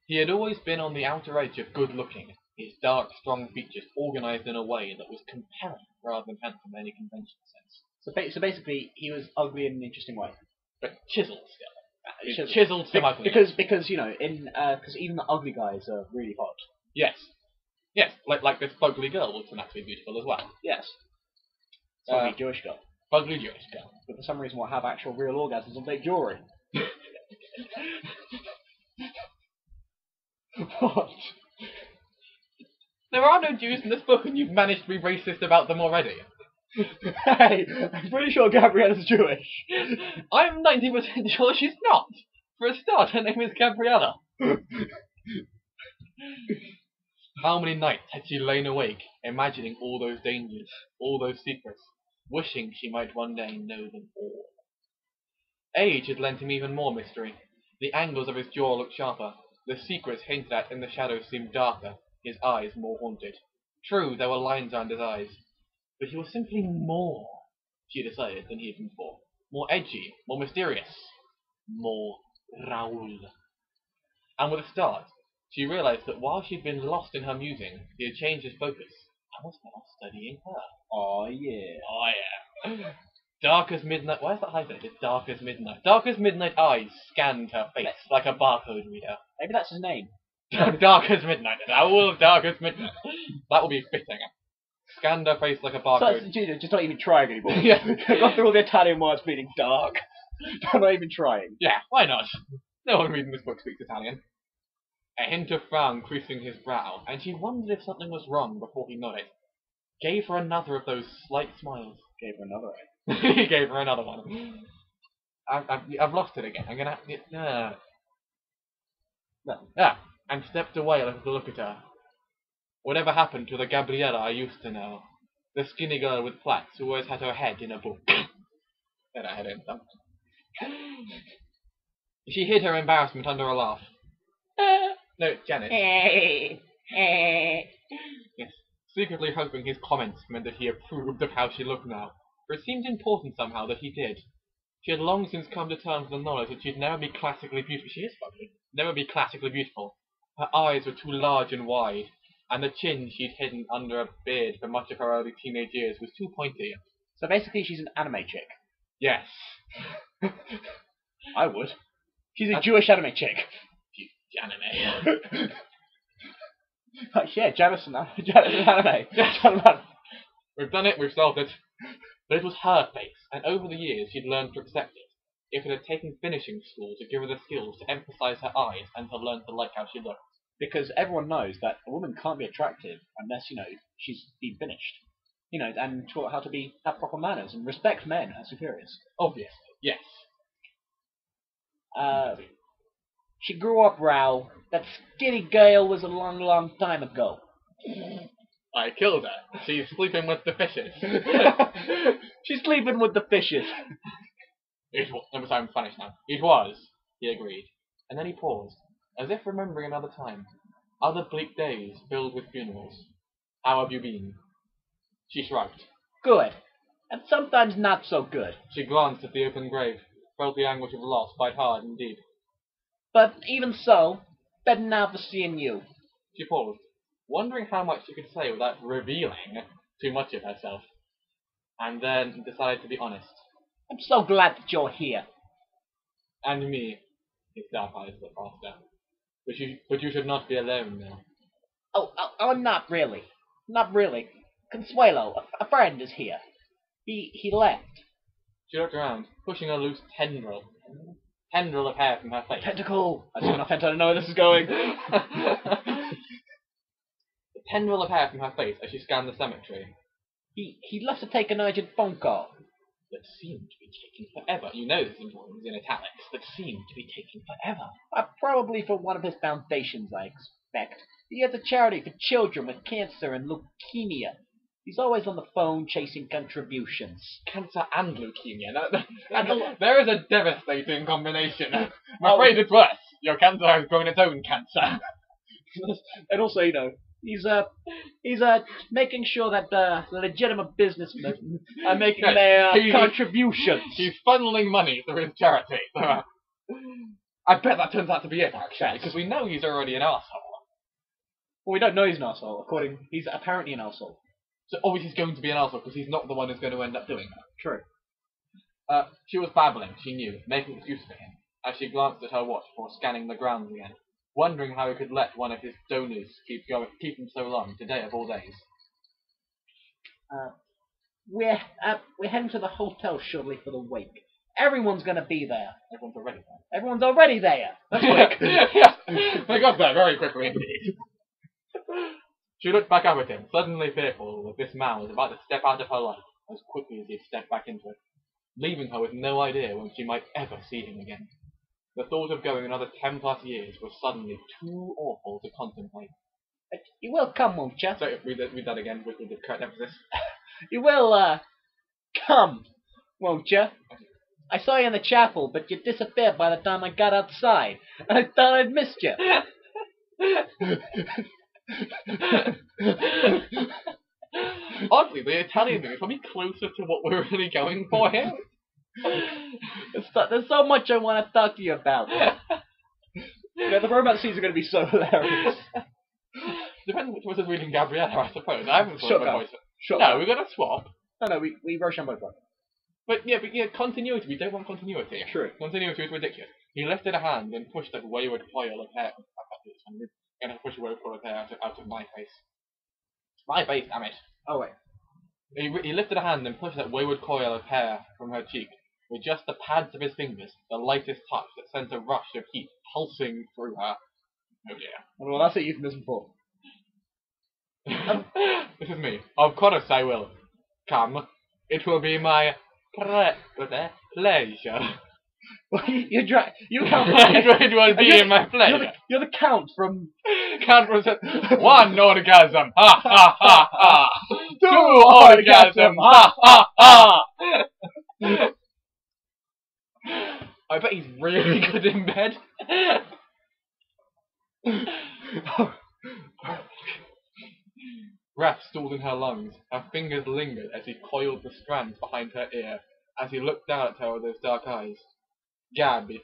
He had always been on the outer edge of good looking, his dark, strong features organised in a way that was compelling rather than handsome in any conventional sense. So basically, he was ugly in an interesting way. But chiseled still. Chiseled still ugly. Because you know, because even the ugly guys are really hot. Yes. Yes, like this fugly girl looks naturally beautiful as well. Yes. Fugly Jewish girl. Fugly Jewish girl. But for some reason will have actual real orgasms on fake jewellery. What? There are no Jews in this book and you've managed to be racist about them already. Hey, I'm pretty sure Gabriella's Jewish. I'm 90% sure she's not. For a start, her name is Gabriella. How many nights had she lain awake, imagining all those dangers, all those secrets, wishing she might one day know them all. Age had lent him even more mystery. The angles of his jaw looked sharper, the secrets hinted at in the shadows seemed darker, his eyes more haunted. True, there were lines around his eyes, but he was simply more, she decided, than he had been before. More edgy, more mysterious, more Raoul. And with a start, she realised that while she'd been lost in her musing, he had changed his focus and was now studying her. Oh yeah. Oh yeah. Dark as midnight. Why is that hyphenated? Dark as midnight. Dark as midnight eyes scanned her face like a barcode reader. Maybe that's his name. Dark as midnight. Raoul, dark as midnight. That would be fitting. Scanned her face like a barcode. So, just not even trying anymore. Yeah. Got through all the Italian words meaning dark. Not even trying. Yeah, why not? No one reading this book speaks Italian. A hint of frown creasing his brow, and she wondered if something was wrong before he nodded. Gave her another of those slight smiles. Gave her another. He gave her another one. I've lost it again. I'm gonna have to... and stepped away to look at her. Whatever happened to the Gabriella I used to know? The skinny girl with plaits who always had her head in a book. Had her head in something. She hid her embarrassment under a laugh. No, Janet. Yes, secretly hoping his comments meant that he approved of how she looked now, for it seemed important somehow that he did. She had long since come to terms with the knowledge that she'd never be classically beautiful. She is ugly. Never be classically beautiful. Her eyes were too large and wide, and the chin she'd hidden under a beard for much of her early teenage years was too pointy. So basically she's an anime chick. Yes. I would. She's a Jewish anime chick. She's anime. Yeah, Janet's an anime. We've done it, we've solved it. But it was her face, and over the years she'd learned to accept it. If it had taken finishing school to give her the skills to emphasize her eyes and to learn to like how she looked. Because everyone knows that a woman can't be attractive unless, she's been finished. And taught how to have proper manners and respect men as superiors. Obviously, yes. She grew up, Raoul. That skinny girl was a long, long time ago. I killed her. She's sleeping with the fishes. She's sleeping with the fishes. I'm Spanish now. It was, he agreed. And then he paused, as if remembering another time. Other bleak days filled with funerals. How have you been? She shrugged. Good. And sometimes not so good. She glanced at the open grave, felt the anguish of loss quite hard indeed. But even so, better now for seeing you. She paused, wondering how much she could say without revealing too much of herself. And then decided to be honest. I'm so glad that you're here. And me. His dark eyes lit faster. But you should not be alone now. Oh, not really. Not really. Consuelo, a friend, is here. He left. She looked around, pushing a loose tendril of hair from her face. Tentacle! I don't know if I know where this is going. The tendril of hair from her face as she scanned the cemetery. He left to take an urgent phone call. That seemed to be taking forever. You know this is important in italics. That seemed to be taking forever. Probably for one of his foundations, I expect. He has a charity for children with cancer and leukemia. He's always on the phone chasing contributions. Cancer and leukemia. There is a devastating combination. I'm afraid it's worse. Your cancer has grown its own cancer. And also, he's making sure that the legitimate businessmen are making their contributions. He's funneling money through his charity. I bet that turns out to be it, actually, because we know he's already an arsehole. Well, we don't know he's an arsehole. He's apparently an arsehole. So obviously he's going to be an arsehole, because he's not the one who's going to end up doing that. True. She was babbling, she knew, making excuses for him, as she glanced at her watch before scanning the grounds again, wondering how he could let one of his donors keep him so long, today of all days. We're heading to the hotel shortly for the wake. Everyone's going to be there. Everyone's already there. Everyone's already there. That's quick. They got there very quickly indeed. She looked back up at him, suddenly fearful that this man was about to step out of her life as quickly as he had stepped back into it, leaving her with no idea when she might ever see him again. The thought of going another 10+ years was suddenly too awful to contemplate. You will come, won't you? So, read that again with the correct emphasis. You will, come, won't you? I saw you in the chapel, but you disappeared by the time I got outside. I thought I'd missed you. Oddly, the Italian thing is probably closer to what we're really going for here. There's so much I want to talk to you about. Yeah, the romance scenes are going to be so hilarious. Depends which was reading Gabriella, I suppose. I haven't thought of my voice. No, we're going to swap. No, we Rochambeau brother. But continuity. We don't want continuity. True. Continuity is ridiculous. He lifted a hand and pushed a wayward coil of hair. I'm going to push a wayward coil of hair out of my face. My face, damn it. Oh, wait. He lifted a hand and pushed that wayward coil of hair from her cheek with just the pads of his fingers, the lightest touch that sent a rush of heat pulsing through her. Oh dear. Well, that's a euphemism for. This is me. Of course I will. Come. It will be my pleasure. Well, you count. It will be my pleasure. You're the count from. Count from one orgasm. Ha ha ha ha. Two orgasm. Ha ha ha. I bet he's really good in bed. Breath stalled in her lungs. Her fingers lingered as he coiled the strands behind her ear, as he looked down at her with those dark eyes. Gabby.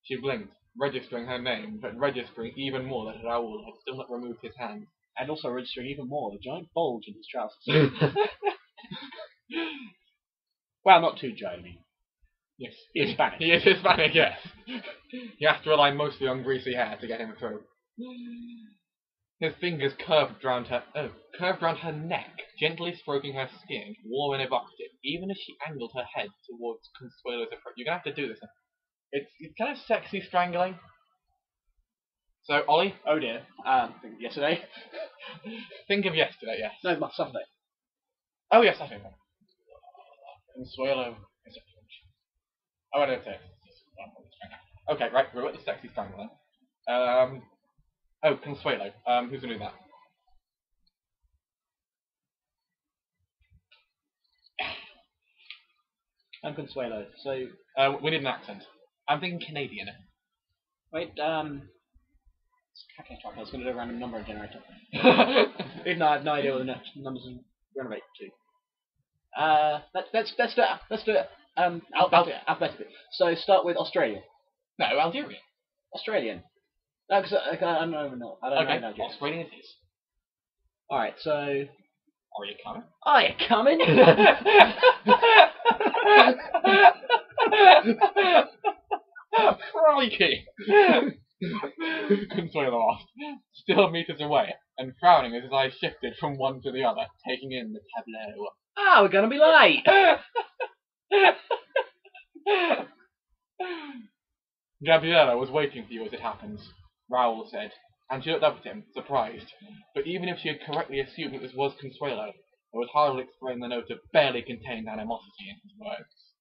She blinked, registering her name, but registering even more that Raoul had still not removed his hand. And also registering even more the giant bulge in his trousers. Well, not too giant, I mean. Yes. He is Hispanic. He is Hispanic, yes. He has to rely mostly on greasy hair to get him through. His fingers curved round her neck, gently stroking her skin, warm and evocative, even as she angled her head towards Consuelo's approach. You're going to have to do this. It's kind of sexy strangling. So, Ollie? Oh dear. Yesterday? Think of yesterday, yes. No, Saturday. Oh, yes, Saturday. Consuelo is approach. Oh, I don't say it. Okay, right, we're at the sexy strangling. Oh, Consuelo. Who's going to do that? I'm Consuelo, so... we need an accent. I'm thinking Canadian. Wait, I was going to do a random number generator. Even though I have no idea what the numbers renovate to. Let's do it. Alphabetically. So start with Australia. No, Algerian. Australian. No, because I don't even know. I don't know. Australian it is. Alright, so... Are you coming? Are you coming? Crikey! Consuelo asked, still meters away, and frowning as his eyes shifted from one to the other, taking in the tableau. Ah, we're gonna be late! Gabriella was waiting for you as it happens, Raoul said, and she looked up at him, surprised. But even if she had correctly assumed that this was Consuelo, it would hardly explain the note of barely contained animosity in his words.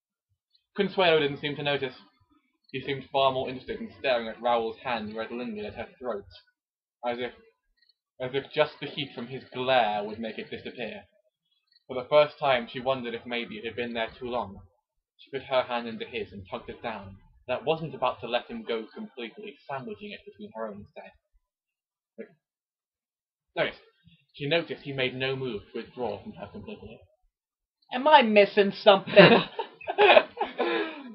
Consuelo didn't seem to notice. He seemed far more interested in staring at Raoul's hand where it lingered at her throat, as if just the heat from his glare would make it disappear. For the first time she wondered if maybe it had been there too long. She put her hand into his and tugged it down. That wasn't about to let him go completely, sandwiching it between her own instead. Notice, she noticed he made no move to withdraw from her completely. Am I missing something?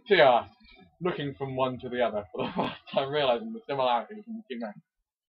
She asked, looking from one to the other for the first time, realising the similarities in the two men.